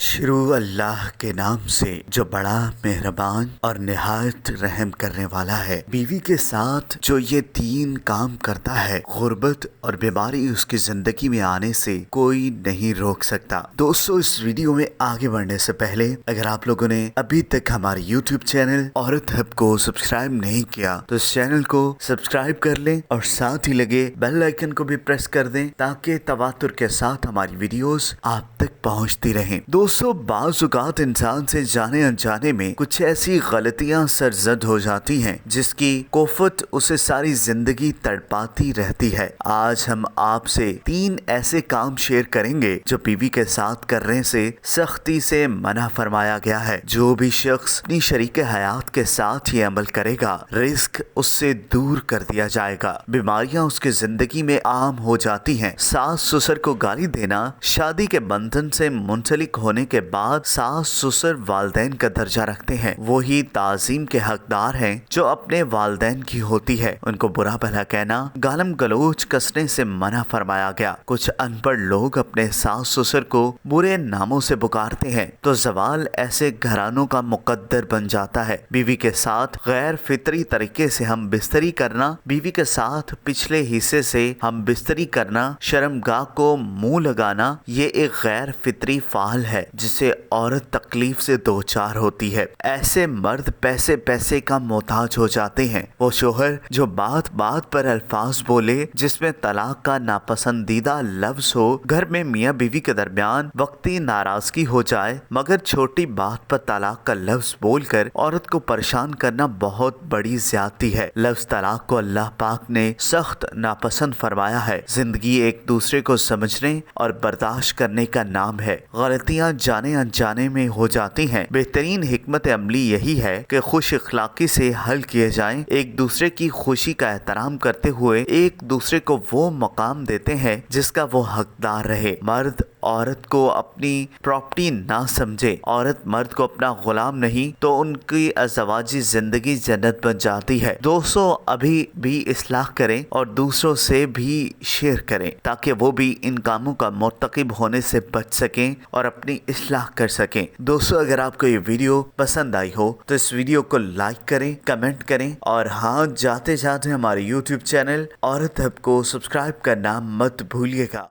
شروع اللہ کے نام سے جو بڑا مہربان اور نہایت رحم کرنے والا ہے۔ بیوی کے ساتھ جو یہ 3 کام کرتا ہے، غربت اور بیماری اس کی زندگی میں آنے سے کوئی نہیں روک سکتا۔ دوستو، اس ویڈیو میں آگے بڑھنے سے پہلے اگر آپ لوگوں نے ابھی تک ہمارے یوٹیوب چینل عورت ہب کو سبسکرائب نہیں کیا تو اس چینل کو سبسکرائب کر لیں اور ساتھ ہی لگے بیل آئیکن کو بھی پریس کر دیں تاکہ تواتر کے ساتھ ہماری ویڈیوز آپ تک پہنچتی رہیں۔ دوستو، بعض اوقات انسان سے جانے انجانے میں کچھ ایسی غلطیاں سرزد ہو جاتی ہیں جس کی کوفت اسے ساری زندگی تڑپاتی رہتی ہے۔ آج ہم آپ سے 3 ایسے کام شیئر کریں گے جو بیوی کے ساتھ کرنے سے سختی سے منع فرمایا گیا ہے۔ جو بھی شخص اپنی شریک حیات کے ساتھ یہ عمل کرے گا، رزق اس سے دور کر دیا جائے گا، بیماریاں اس کی زندگی میں عام ہو جاتی ہیں۔ ساس سسر کو گالی دینا شادی کے بندھن سے منسلک ہونے کے بعد ساس سسر والدین کا درجہ رکھتے ہیں۔ وہی تعظیم کے حقدار ہیں جو اپنے والدین کی ہوتی ہے۔ ان کو برا بھلا کہنا، گالم گلوچ کسنے سے منع فرمایا گیا۔ کچھ ان پڑھ لوگ اپنے ساس سسر کو برے ناموں سے پکارتے ہیں تو زوال ایسے گھرانوں کا مقدر بن جاتا ہے۔ بیوی کے ساتھ غیر فطری طریقے سے ہم بستری کرنا، بیوی کے ساتھ پچھلے حصے سے ہم بستری کرنا، شرمگاہ کو منہ لگانا، یہ ایک غیر فطری فعل ہے جسے عورت تکلیف سے دوچار ہوتی ہے۔ ایسے مرد پیسے کا محتاج ہو جاتے ہیں۔ وہ شوہر جو بات بات پر الفاظ بولے جس میں طلاق کا ناپسندیدہ لفظ ہو، گھر میں میاں بیوی کے درمیان وقتی ناراضگی ہو جائے، مگر چھوٹی بات پر طلاق کا لفظ بول کر عورت کو پریشان کرنا بہت بڑی زیادتی ہے۔ لفظ طلاق کو اللہ پاک نے سخت ناپسند فرمایا ہے۔ زندگی ایک دوسرے کو سمجھنے اور برداشت کرنے کا نام ہے۔ غلطیاں جانے انجانے میں ہو جاتی ہیں۔ بہترین حکمت عملی یہی ہے کہ خوش اخلاقی سے حل کیے جائیں، ایک دوسرے کی خوشی کا احترام کرتے ہوئے ایک دوسرے کو وہ مقام دیتے ہیں جس کا وہ حقدار رہے۔ مرد عورت کو اپنی پراپرٹی نہ سمجھے، عورت مرد کو اپنا غلام نہیں، تو ان کی ازدواجی زندگی جنت بن جاتی ہے۔ دوستو، ابھی بھی اصلاح کریں اور دوسروں سے بھی شیئر کریں تاکہ وہ بھی ان کاموں کا مرتکب ہونے سے بچ سکیں اور اپنی اصلاح کر سکیں۔ دوستو، اگر آپ کو یہ ویڈیو پسند آئی ہو تو اس ویڈیو کو لائک کریں، کمنٹ کریں اور ہاں، جاتے جاتے ہمارے یوٹیوب چینل عورت ہب کو سبسکرائب کرنا مت بھولیے گا۔